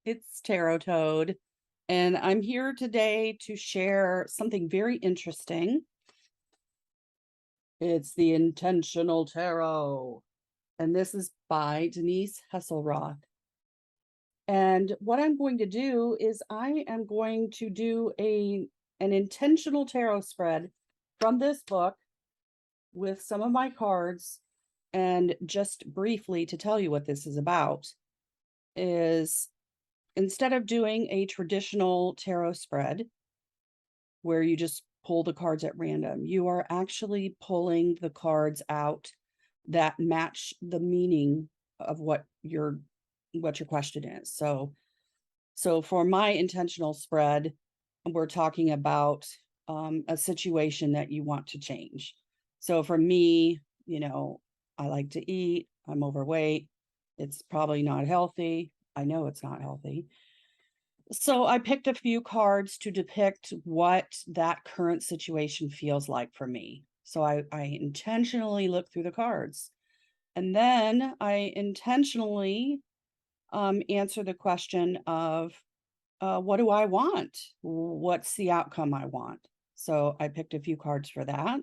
It's Tarot Toad, and I'm here today to share something very interesting. It's the Intentional Tarot, and this is by Denise Hesselroth. And what I'm going to do is I am going to do an intentional tarot spread from this book with some of my cards. And just briefly to tell you what this is about is instead of doing a traditional tarot spread where you just pull the cards at random, you are actually pulling the cards out that match the meaning of what your question is. So for my intentional spread, we're talking about a situation that you want to change. So for me, I like to eat, I'm overweight, it's probably not healthy. I know it's not healthy. So I picked a few cards to depict what that current situation feels like for me. So I intentionally look through the cards. And then I intentionally answer the question of what do I want? What's the outcome I want? So I picked a few cards for that.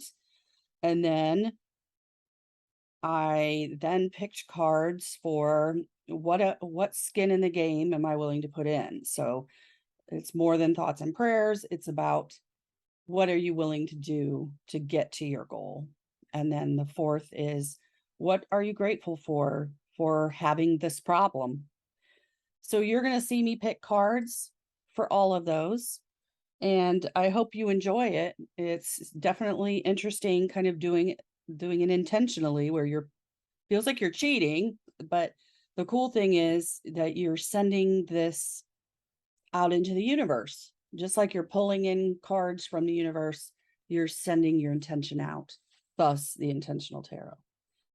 And then I then picked cards for what skin in the game am I willing to put in? So it's more than thoughts and prayers. It's about what are you willing to do to get to your goal? And then the fourth is what are you grateful for having this problem? So you're going to see me pick cards for all of those. And I hope you enjoy it. It's definitely interesting kind of doing it intentionally where you're feels like you're cheating, but the cool thing is that you're sending this out into the universe. Just like you're pulling in cards from the universe, you're sending your intention out, thus the intentional tarot.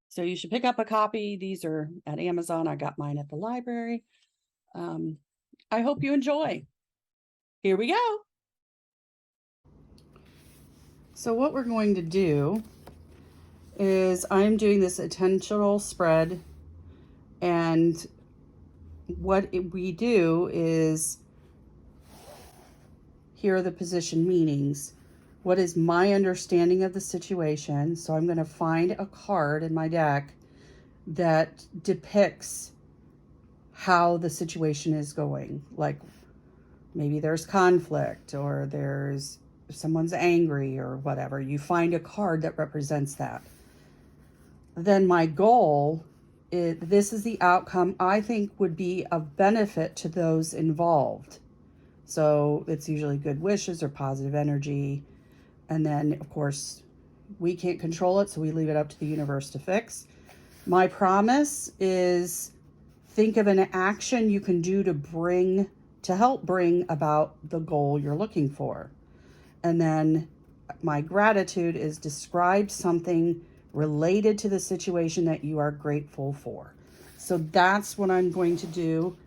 So you should pick up a copy. These are at Amazon. I got mine at the library. I hope you enjoy. Here we go. So what we're going to do is I'm doing this intentional spread, and what we do is here are the position meanings. What is my understanding of the situation? So I'm going to find a card in my deck that depicts how the situation is going. Like maybe there's conflict or there's someone's angry or whatever. You find a card that represents that. Then my goal is this is the outcome I think would be of benefit to those involved. So it's usually good wishes or positive energy. And then, of course, we can't control it, so we leave it up to the universe to fix. My promise is think of an action you can do to help bring about the goal you're looking for. And then my gratitude is describe something related to the situation that you are grateful for. So that's what I'm going to do.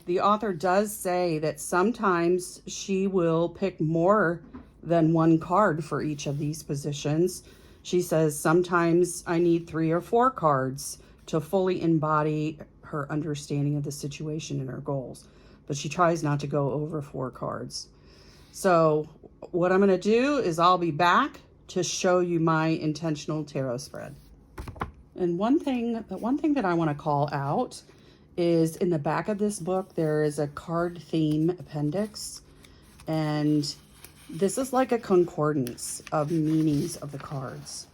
The author does say that sometimes she will pick more than one card for each of these positions. She says sometimes I need 3 or 4 cards to fully embody her understanding of the situation and her goals, but she tries not to go over 4 cards. So what I'm going to do is I'll be back to show you my intentional tarot spread. And one thing that I want to call out is in the back of this book, there is a card theme appendix. And this is like a concordance of meanings of the cards.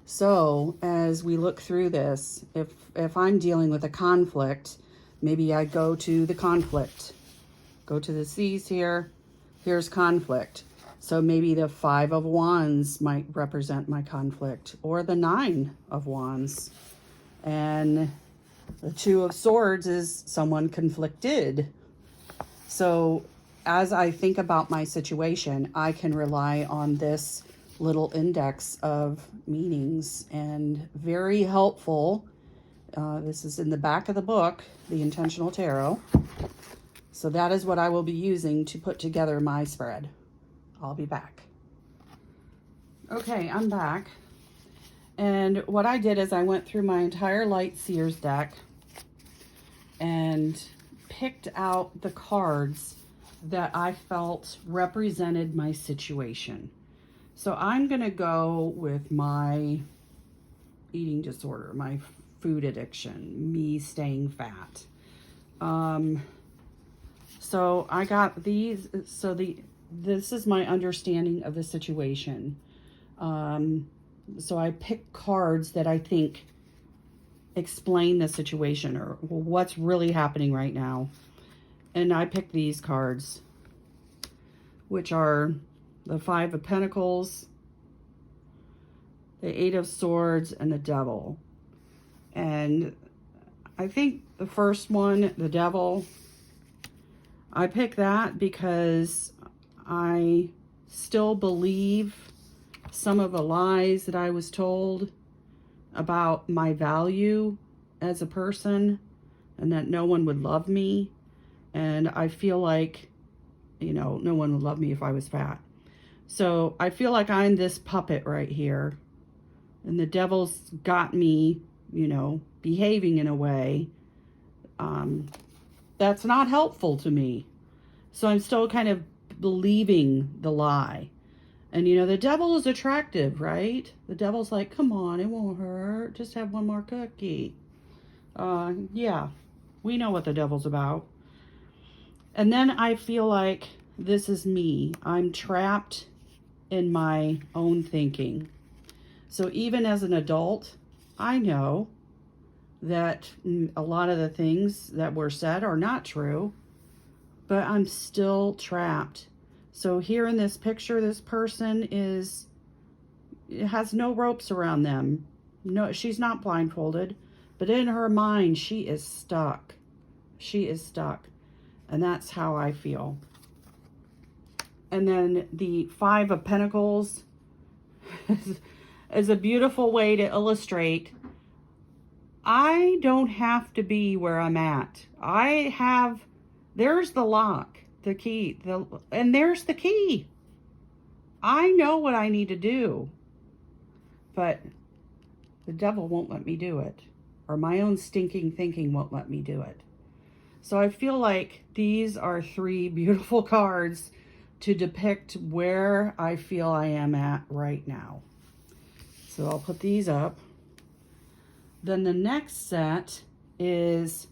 So as we look through this, if I'm dealing with a conflict, maybe I go to the conflict. Go to the C's here. Here's conflict. So maybe the 5 of Wands might represent my conflict, or the 9 of Wands. And the 2 of Swords is someone conflicted. So as I think about my situation, I can rely on this little index of meanings, and very helpful. This is in the back of the book, The Intentional Tarot. So that is what I will be using to put together my spread. I'll be back. Okay, I'm back. And what I did is I went through my entire Light Seers deck and picked out the cards that I felt represented my situation. So I'm going to go with my eating disorder, my food addiction, me staying fat. So I got these. So this is my understanding of the situation. So I picked cards that I think explain the situation, or what's really happening right now. And I picked these cards, which are the Five of Pentacles, the Eight of Swords, and the Devil. And I think the first one, the Devil, I picked that because I still believe some of the lies that I was told about my value as a person, and that no one would love me. And I feel like, no one would love me if I was fat. So I feel like I'm this puppet right here, and the devil's got me, behaving in a way that's not helpful to me. So I'm still kind of believing the lie. And the devil is attractive, right? The devil's like, come on, it won't hurt. Just have one more cookie. Yeah, we know what the devil's about. And then I feel like this is me. I'm trapped in my own thinking. So even as an adult, I know that a lot of the things that were said are not true, but I'm still trapped. So here in this picture, this person has no ropes around them. No, she's not blindfolded, but in her mind, she is stuck. She is stuck. And that's how I feel. And then the Five of Pentacles is a beautiful way to illustrate I don't have to be where I'm at. There's the lock, the key, and there's the key. I know what I need to do, but the devil won't let me do it, or my own stinking thinking won't let me do it. So I feel like these are three beautiful cards to depict where I feel I am at right now. So I'll put these up. Then the next set is,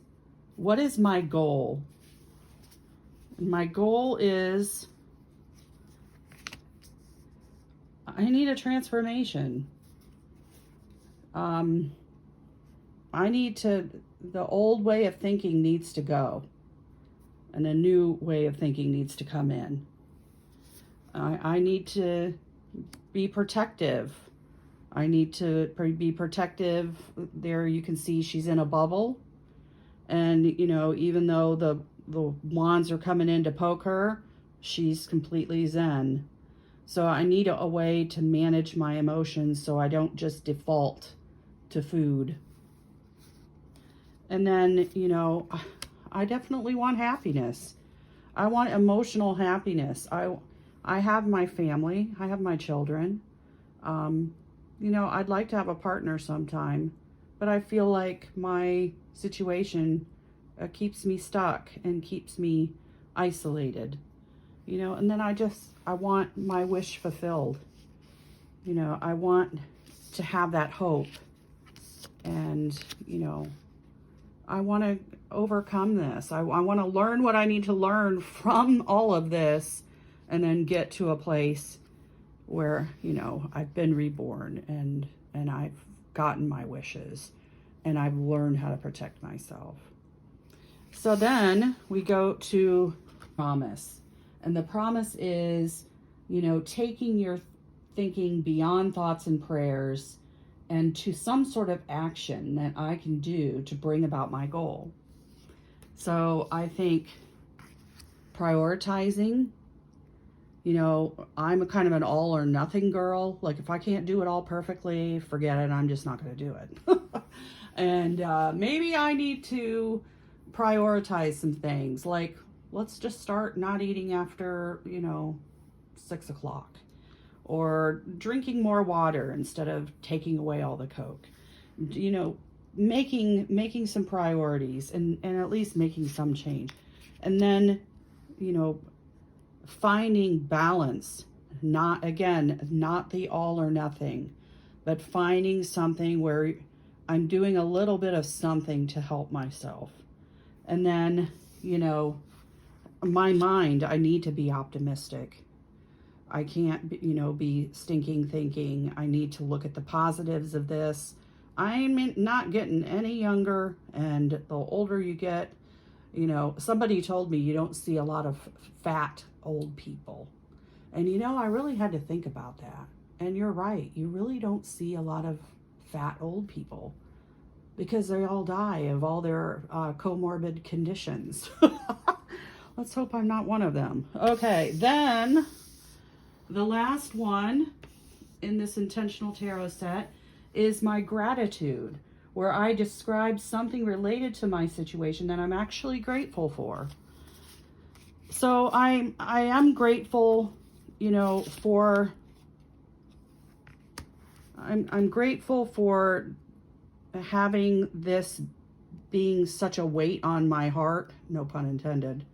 what is my goal? My goal is, I need a transformation. The old way of thinking needs to go, and a new way of thinking needs to come in. I need to be protective. I need to be protective. There you can see she's in a bubble. And, even though the wands are coming in to poke her, she's completely zen. So I need a way to manage my emotions so I don't just default to food. And then, I definitely want happiness. I want emotional happiness. I have my family. I have my children. I'd like to have a partner sometime, but I feel like my situation keeps me stuck and keeps me isolated, and then I want my wish fulfilled. I want to have that hope, and, I want to overcome this. I want to learn what I need to learn from all of this, and then get to a place where, I've been reborn and I've gotten my wishes and I've learned how to protect myself. So then we go to promise. And the promise is, taking your thinking beyond thoughts and prayers and to some sort of action that I can do to bring about my goal. So I think prioritizing, I'm a kind of an all or nothing girl. Like, if I can't do it all perfectly, forget it. I'm just not going to do it. And maybe I need to prioritize some things. Like, let's just start not eating after, 6 o'clock. Or drinking more water instead of taking away all the Coke. making some priorities and at least making some change. And then, you know, finding balance, not the all or nothing, but finding something where I'm doing a little bit of something to help myself. And then, you know, my mind, I need to be optimistic. I can't, be stinking thinking. I need to look at the positives of this. I'm not getting any younger, and the older you get, somebody told me you don't see a lot of fat old people. And, I really had to think about that. And you're right. You really don't see a lot of fat old people because they all die of all their comorbid conditions. Let's hope I'm not one of them. Okay, then the last one in this intentional tarot set is my gratitude, where I describe something related to my situation that I'm actually grateful for. So I am grateful, I'm grateful for having this being such a weight on my heart, no pun intended.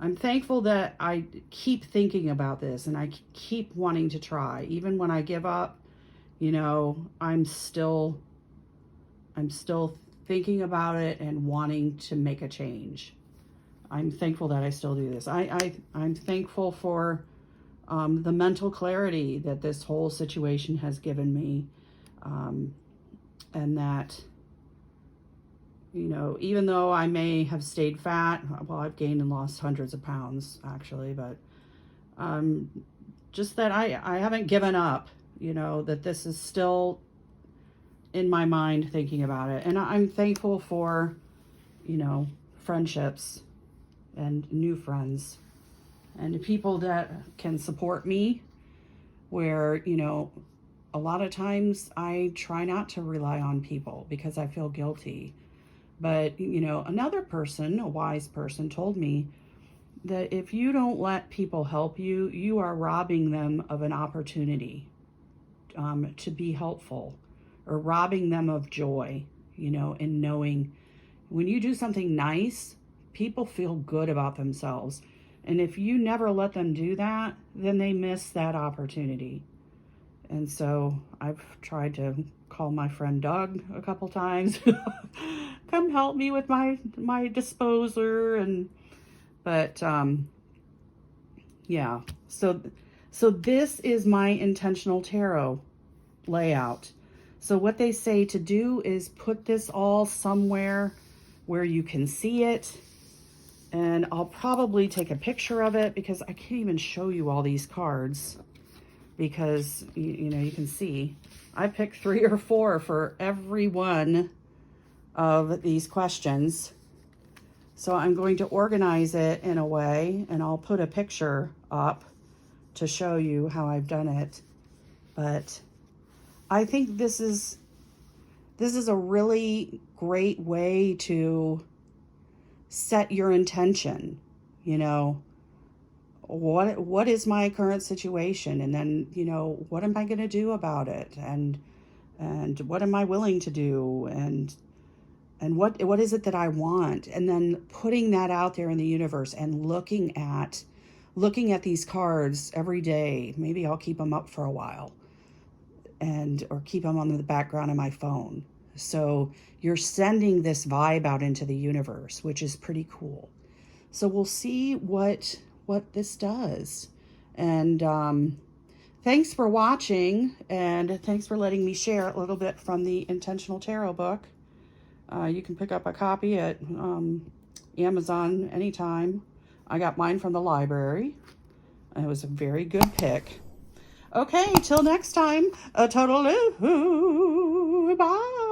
I'm thankful that I keep thinking about this and I keep wanting to try. Even when I give up, I'm still thinking about it and wanting to make a change. I'm thankful that I still do this. I'm thankful for the mental clarity that this whole situation has given me. And that, even though I may have stayed fat, well, I've gained and lost hundreds of pounds actually, but just that I haven't given up, that this is still in my mind thinking about it. And I'm thankful for, friendships and new friends and people that can support me where, a lot of times I try not to rely on people because I feel guilty. But, another person, a wise person, told me that if you don't let people help you, you are robbing them of an opportunity to be helpful, or robbing them of joy, in knowing when you do something nice, people feel good about themselves. And if you never let them do that, then they miss that opportunity. And so I've tried to call my friend Doug a couple times, come help me with my disposer. But yeah, so this is my intentional tarot layout. So what they say to do is put this all somewhere where you can see it. And I'll probably take a picture of it because I can't even show you all these cards because, you can see I picked 3 or 4 for every one of these questions. So I'm going to organize it in a way, and I'll put a picture up to show you how I've done it. But I think this is a really great way to set your intention. What is my current situation, and then what am I going to do about it, and what am I willing to do, and what is it that I want, and then putting that out there in the universe and looking at these cards every day. Maybe I'll keep them up for a while or keep them on the background of my phone. So you're sending this vibe out into the universe, which is pretty cool. So we'll see what this does. And thanks for watching, and thanks for letting me share a little bit from the Intentional Tarot book. You can pick up a copy at Amazon anytime. I got mine from the library. It was a very good pick. Okay, till next time, a total bye.